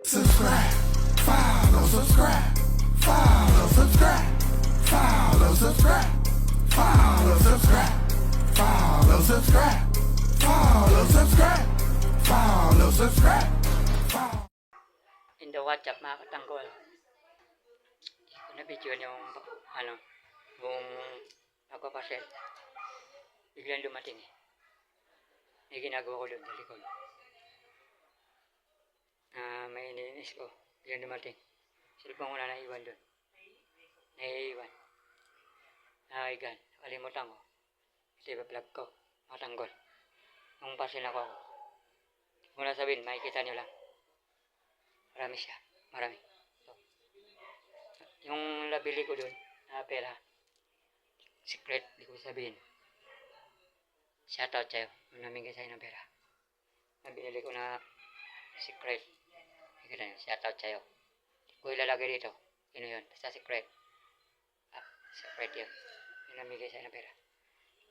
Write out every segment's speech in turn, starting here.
Subscribe, follow, subscribe, follow, subscribe, follow, subscribe, follow, subscribe, follow, subscribe, follow, subscribe, follow, subscribe, follow. In the WhatsApp mga katanggol, kung na-video yung yung nagpapasel, biglang dumating eh. May ginagawa ko doon sa likod. May ininis ko, biglang dumating. Cellphone ko na naiwan doon. Naiiwan. Nakaigan, kalimutan ko. Kasi ipa-vlog ko, mga tanggol. Nung pasel ako. Kung sabihin, makikita nyo lang. Marami siya, marami. So, yung nabili ko doon, na pera, secret, di ko sabihin. Shoutout sa'yo, nung namingin sa'yo ng pera. Nabili ko na secret. Shoutout sa'yo. Di ko ilalagay dito. Yun yun, basta secret. Secret yun. Yung namigay sa'yo ng pera.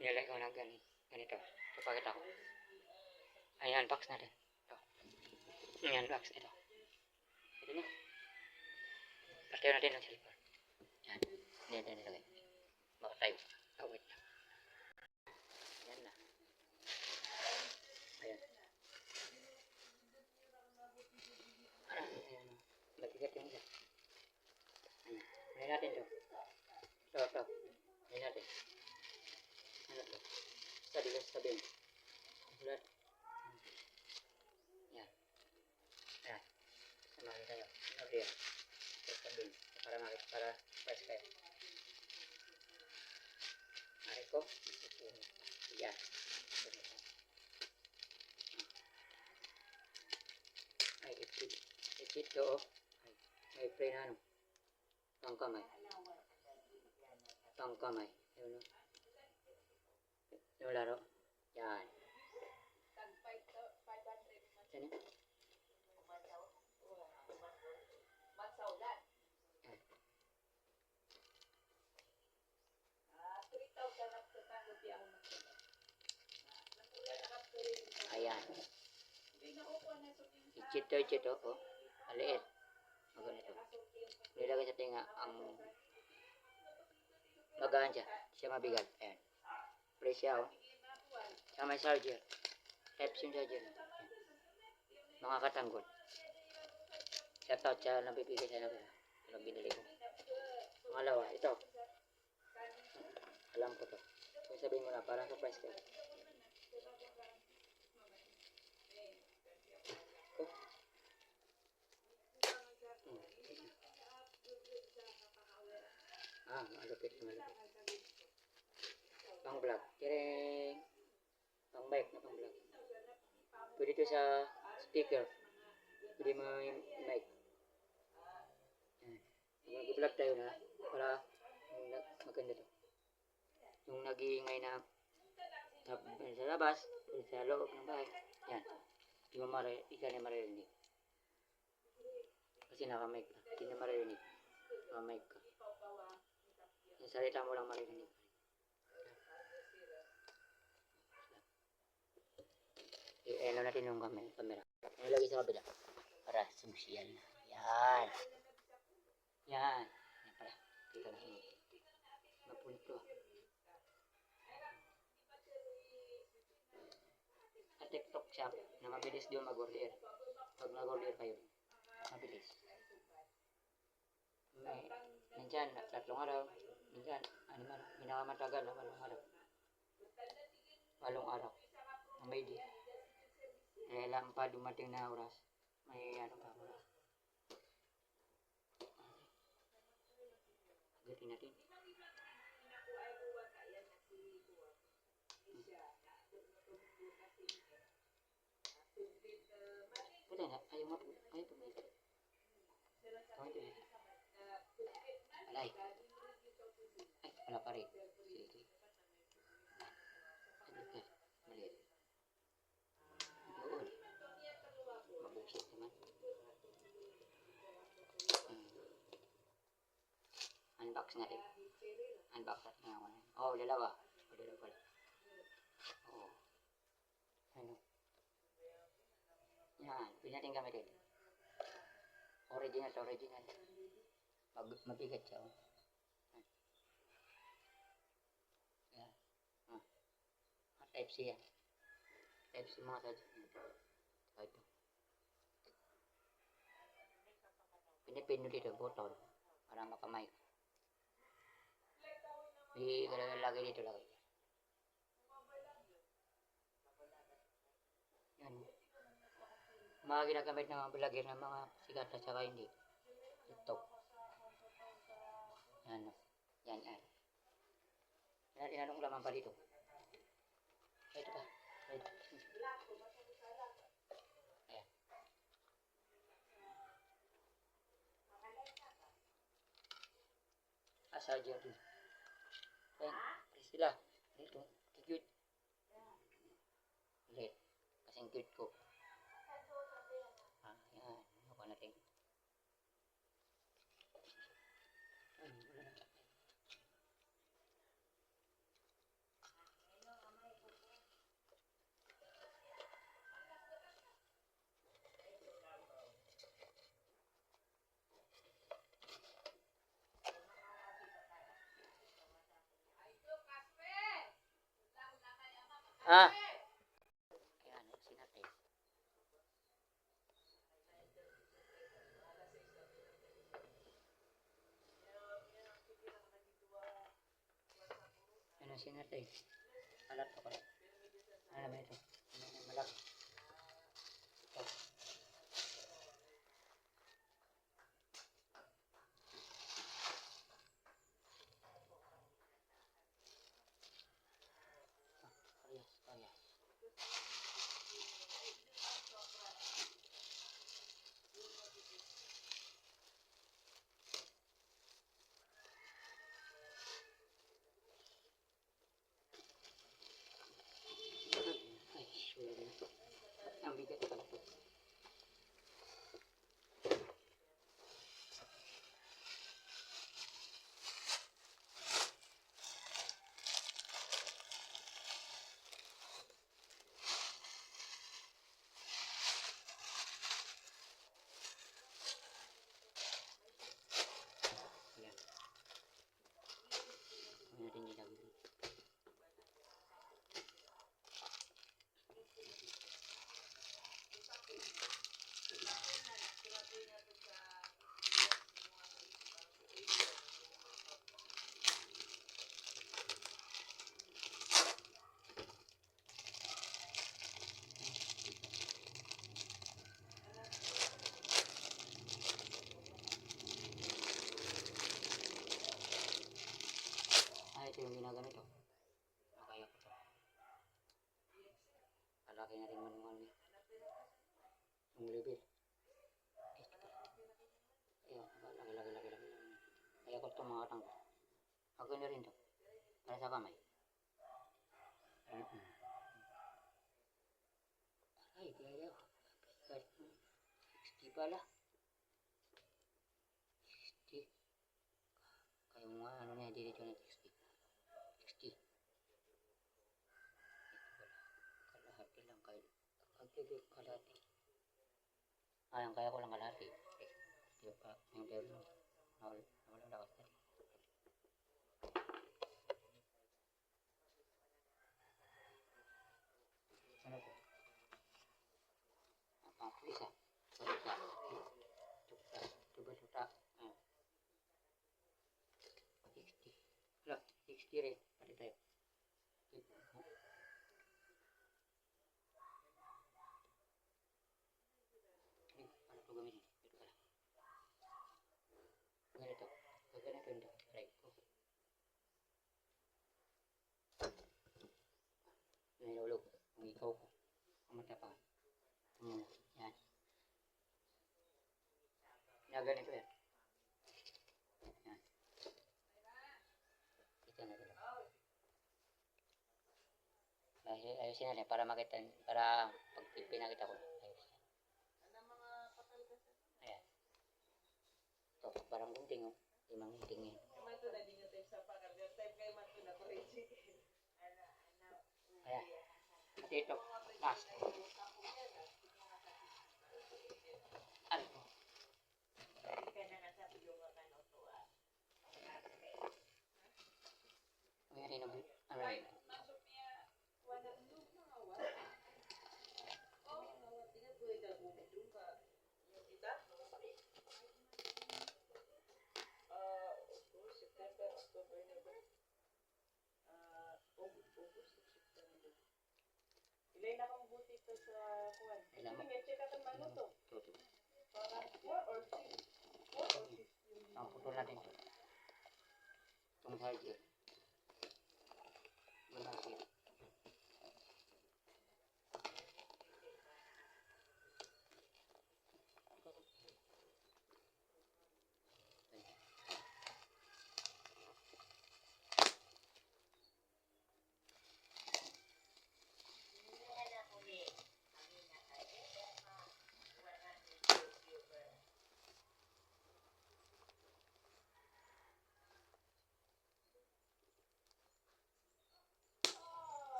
Nilagay ko na ganito. Ito pakita ko. Ayan, box natin. Ito. Ayan, box ito. Ito na. Partiyo natin ang cellphone. Yan. Yan nilagay. Baka tayo. Wait lang. Yan na. Ayan. Ayan. Mabigat yung isa. Ayan. Ayan natin ito. Ito. Ayan natin. Ano ito? Sabi ko sabihin. Ulat. Yan. Ayan. Samahin tayo. Ano yan? Sabihin. Para price kayo. Ay ko. Yan. Ay, ipit ko oh. May play na ano. Pangkamay. Pangkamay. Yun o. Yung laro. Yan. Yan eh. Ayan. Ichito, oh. Maliit. Ganito. Nilagay sa tinga ang magaan siya. Siya mabigat. Ayan. Play siya, oh. Saka may charger. Types yung charger. Ayan. Mga katanggol. Shoutout siya nabibigay siya na pala. Anong binili ko. Pangalawa, ito. Alam ko to. So, sabihin mo na, parang surprise kayo. Malupit. Pang vlog. Kiring. Pang mic na pang vlog. Pwede ito sa speaker. Pwede mo yung mic. Mag-vlog tayo na para maganda to. Yung nag-iingay na sa labas, sa loob ng bahay. Yan. Hindi ka na maririnig. Kasi naka-mic ka. Hindi na maririnig. Naka-mic ka. Yung salita mo lang maririnig. I-ano natin yung camera. Nilagay sa kabila. Para sumsiyan na. Yan. Yan. Yan pala. Dito na yun. Mapunto. Sa TikTok shop na mabilis doon mag-order. Pag nag-order kayo, mabilis. Minsan, 3 araw. Minsan, pinakamatagal na 8 araw. 8 araw. May di. Kailan pa dumating na oras. May ano pa oras. Agatin natin. Wala na. Ayaw nga po. Ayaw po. Kawin ito na. Alay. Ay, wala pa rin. Sige. Maliit. Doon. Mabuksit naman. Unbox natin. Unbox natin ngayon. Oh, dalawa. Dalawa pala. Oh. Ano? Yan. Pwede natin gamitin. Original to, original. Mabigat siya. Oh. Yan. Ah. Type C yan. Type C mga sadya. Saka ito. Pinipindot dito, button. Para makamay. Di lagay dito lagay. Yan. Mga ginagamit ng mga vlogger ng mga sikat at saka hindi. Ito. Yan. Yan, yan. Yan, anong laman pa dito? Ito pa. Ito. Ayan. Asa dyan din. Ayan. Sila. Dito. Cute. Ulit. Kasing cute ko. Ah, yan. Ako natin. Ay, wala na. Ah. Ayan, sinatay. Ano sinatay? Kalat pa kalat. Ano naman ito? Malak. Ito. Ayos, ayos. Ay, sure na. Ang bigat pala po. Ayan. Ano natin nilagay. Ah, ito yung ginaganito. Okay, ako to. Kalaki na rin manual niya. Yung level. Ito pa. Ayan, laki. Kaya ko itong mga tangko. Okay na rin to. Para sa kamay. Ay, kaya. 60 pala. 60. Kaya mo nga, ano na, dito na 60. 60. Kalahati lang kayo. Kalahati. Ah, yung kaya ko lang kalahati. Yung pa, yung dero. Nawala lakas na. Ano po? Ah, isa. Tuta. Tuta. 60. Wala, 60 rin. Pati tayo. Paano ito gamitin? Ito pala. Ganito. Ganito ito. Right. Nilulog. Ang ikaw ko. Ang mata pa. Yan. Ganito yan. Yan. Kita na dito. Ayusin natin para makita, para pag pinakita ko. Ayos. Ayan. Ito, parang gunting oh. Limang gunting yan. Ayan. At ito, last. Ano? Ilay na kang buti to sa kuwan. Ilan mo? Sige, check ka man mo to. Tuto. Parang 4 or 6. 4 or 6 yun. Ang putol natin to. Itong charger. Malaki.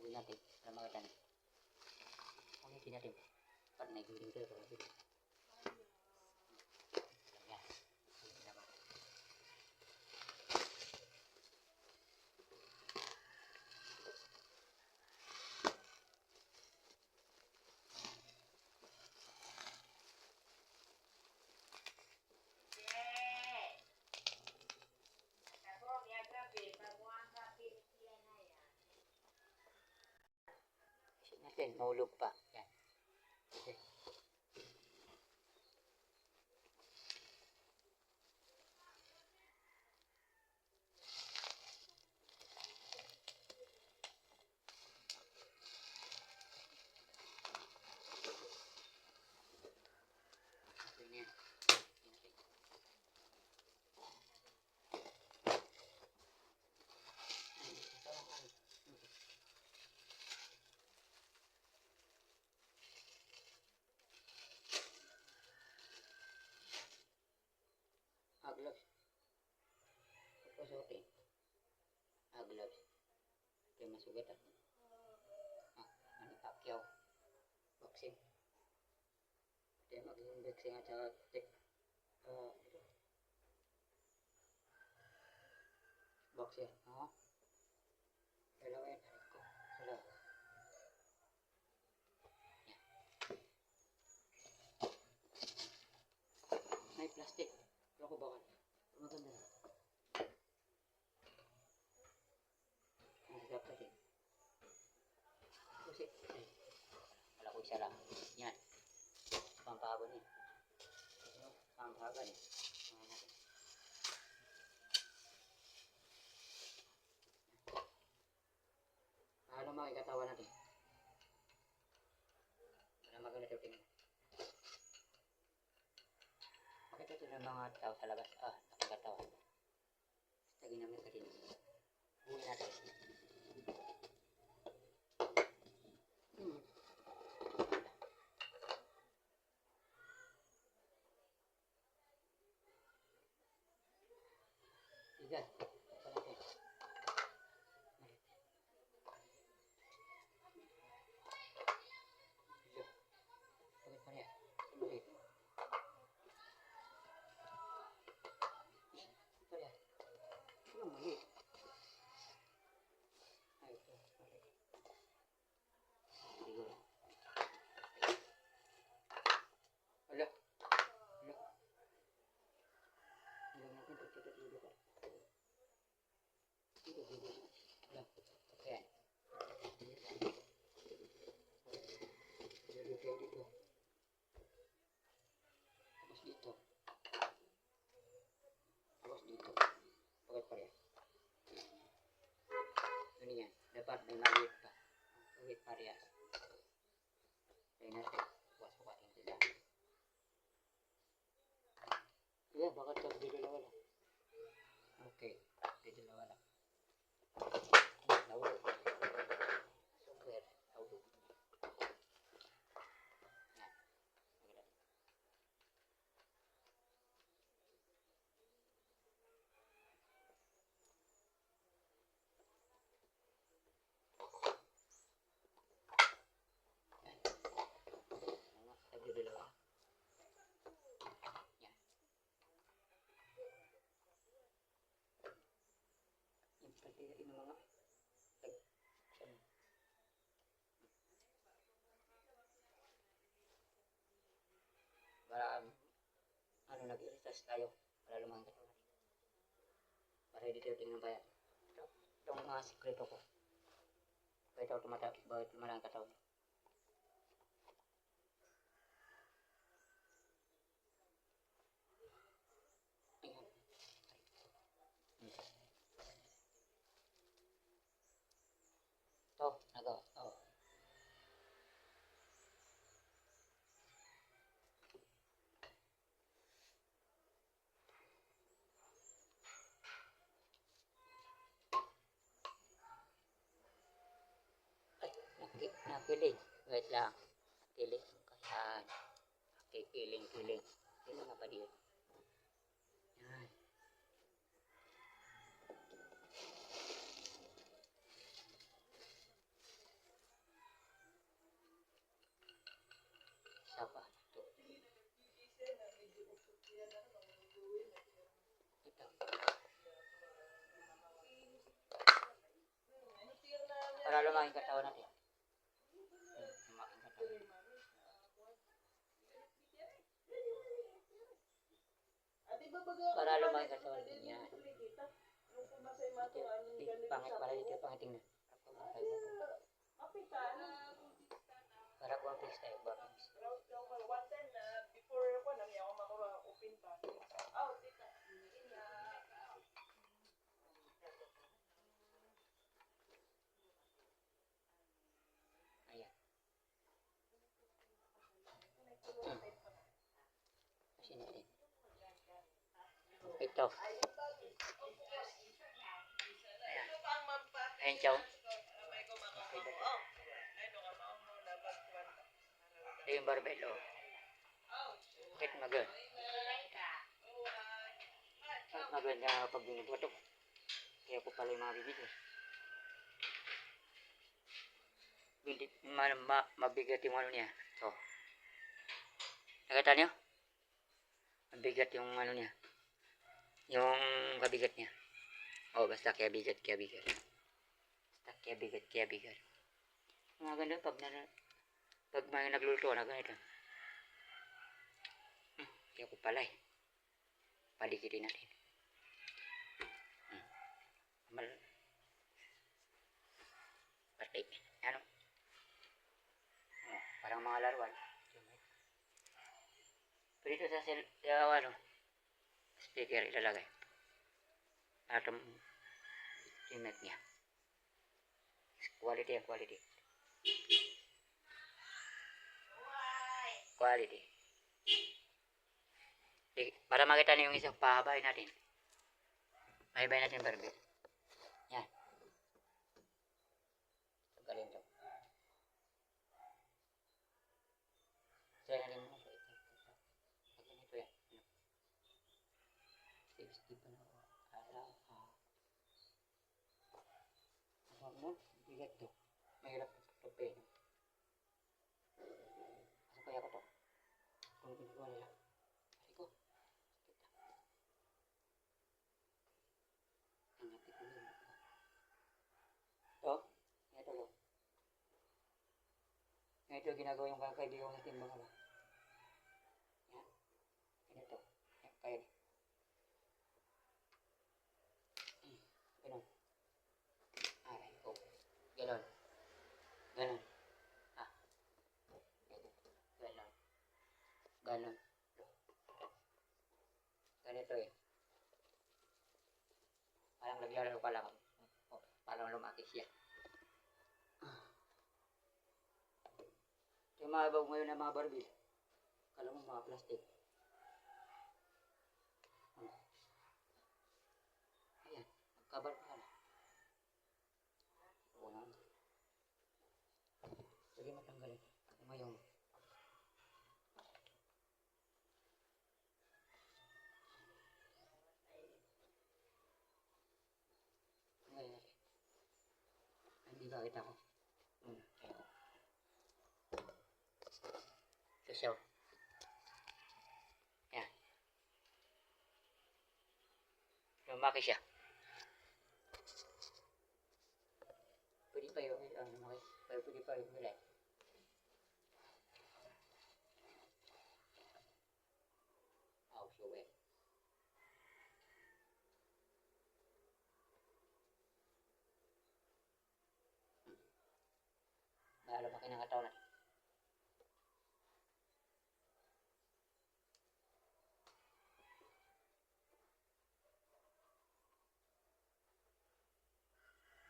Uwi natin para makita niyo. Ulitin natin. Para naiguling kayo para dito. Yan. Ulitin naman. Isip natin, mahulog pa. Yan. Okay. Ganyan. Gloves. Pagpasukin. Gloves. Kaya masugat ah. Ano Pacquiao. Boxing. Kaya maging boxing at saka ito. Boxer. Dalawa yan. Ko. Dalawa. Yan. May plastic. Pero ko bakal. Maganda na. Ang higap natin. Kasi, wala ko isa lang. Yan. Pampahaban yan. Pampahaban yan. Mga natin. Paano makikatawa natin? Para maganda ito tingnan. Bakit ito ng mga tao sa labas? Nakakatawa. Basta ginamit ka din. Buhin natin. Tigas. Ito natin. Bakit pa niya? Bakit? Mali. Ay, ito. Mali. Siguro. Ala. Ala. Alam natin pagkakatulo ka. Dito. Ala. Ayan. Dito. Tapos dito. Tapos dito. Bakit pa rin? Ano yan? Dapat may maliit pa. Maliit parehas. Kaya natin. Bukas-bukatin sila. Kaya bakit sa dito na wala? Okay. Dito na wala. hati-hatiin ng mga para ano nag-i-retouch tayo para lumang katawan. Para hindi tayo tingnan pa yan. Itong mga sikreto ko. Bakit ako bakit tumarang katawan. Ayan. Ito, nagawa. Oh. Nakilig. Wait lang. Nakilig. Kasan. Kiling. Kiling apa dia? Yan. Siapa? Tuh. Ito. Para lumaking katawan natin. Lumaking katawan. Para lumaking katawan natin. Yan. Pangit para dito pangiting na. Para kuha fix tayo. Ayan. Kasi natin. Ito. Ayan. Ayan, chow. Ito yung barbell, oh. Bakit maganda? Bakit maganda pag binubutok? Kaya ko pala yung mga bibig, mabigat yung ano niya. So, nakita niyo? Mabigat yung ano niya. Yung kabigat niya. Oh, basta kaya bigat. Basta kaya bigat. Mga ganda pag may nagluluto na ganito. Kaya ko pala palikitin natin. Pati. Ano? Parang mga laruan. Pero ito sa speaker ilalagay. Atong image niya. Quality. Para makita niyo yung isang pahabay natin. Pahabay natin barbell. Yan. Galing to. Saya natin mo. Ganito yan. Step pa na. Ano? Bigat to. Mahirap tupin. Asa kaya ko to? Kung ginagawa nila. Ari ko. Angati ko yun. Ito. Ito lo. Ito ginagawa yung kaibigan sa timbang ba? Yan. Ganito. Yan. Kaya ni. Ganun. Aray ko. Ganon. Ah. Ganon. Ganito Parang naglalaro pa lang. Parang lumaki siya. Yung mga ibang ngayon na mga barbell. Kala mo mga plastic. Ayan. Magkabar pa na. Sige matanggalin. Ako ngayon. Ngayon. Hindi ba kita ko? Susaw. Yan. Lumaki siya. yung bilet. Oh, so wet. Malaki ng katawan natin.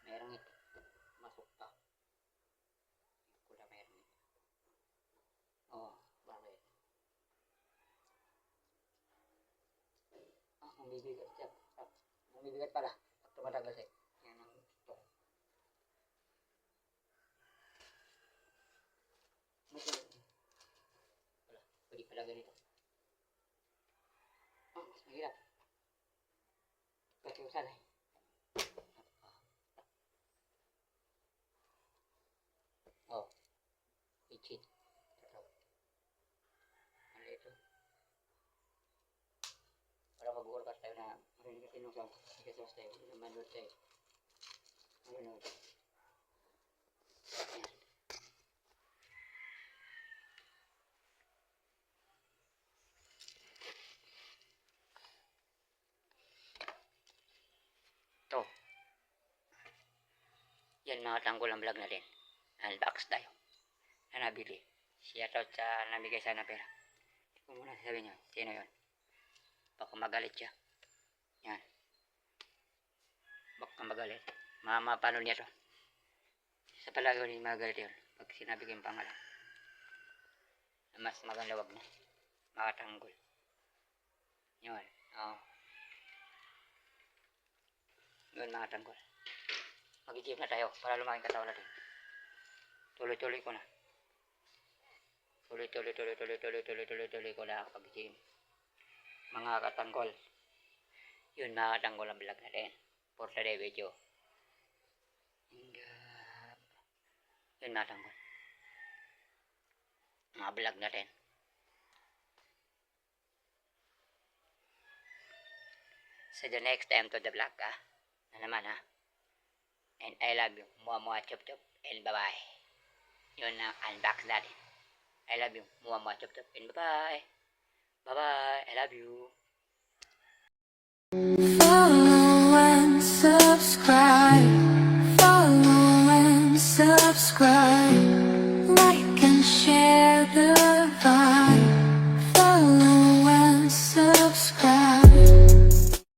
Merong ito. Masok pa. Kuda merong ito. Oh, bakit? Ah, mabibigat siya. Ah, mabibigat pala. Pag tumatagal siya. Yan ang ito. Wala. Pwede pala ganito. Ah, mas mahirap. Pwede ko sana eh. Oh, pitchin. Ito. Ano ito? Para mag-workout tayo na marinig natin yung sound. Nag-exhaust tayo. Manood tayo. Manood. Yan. Ito. Yan mga tanggol ang vlog natin. Unbox tayo. Na nabili. Shoutout sa namigay sana pera. Hindi ko muna sasabihin nyo. Sino yun? Baka magalit siya. Yan. Baka magalit. Paano niya to? Sa palagaw ni magalit yun. Pag sinabi ko yung pangalan. Mas maganda wag na. Makatanggol. Yun. Oo. Yun mga tanggol. Mag-gym na tayo para lumaking katawan natin. Tuloy-tuloy ko na. Tuloy ko na pag-gym. Mga katanggol. Yun mga katanggol ang vlog natin. For today video. Yun mga tanggol. Mga vlog natin. So the next time to the vlog na naman And I love you. Mua chup chup. And bye bye. Yun na unbox natin. I love you. Mua chup chup. And bye bye. Bye bye. I love you. Follow and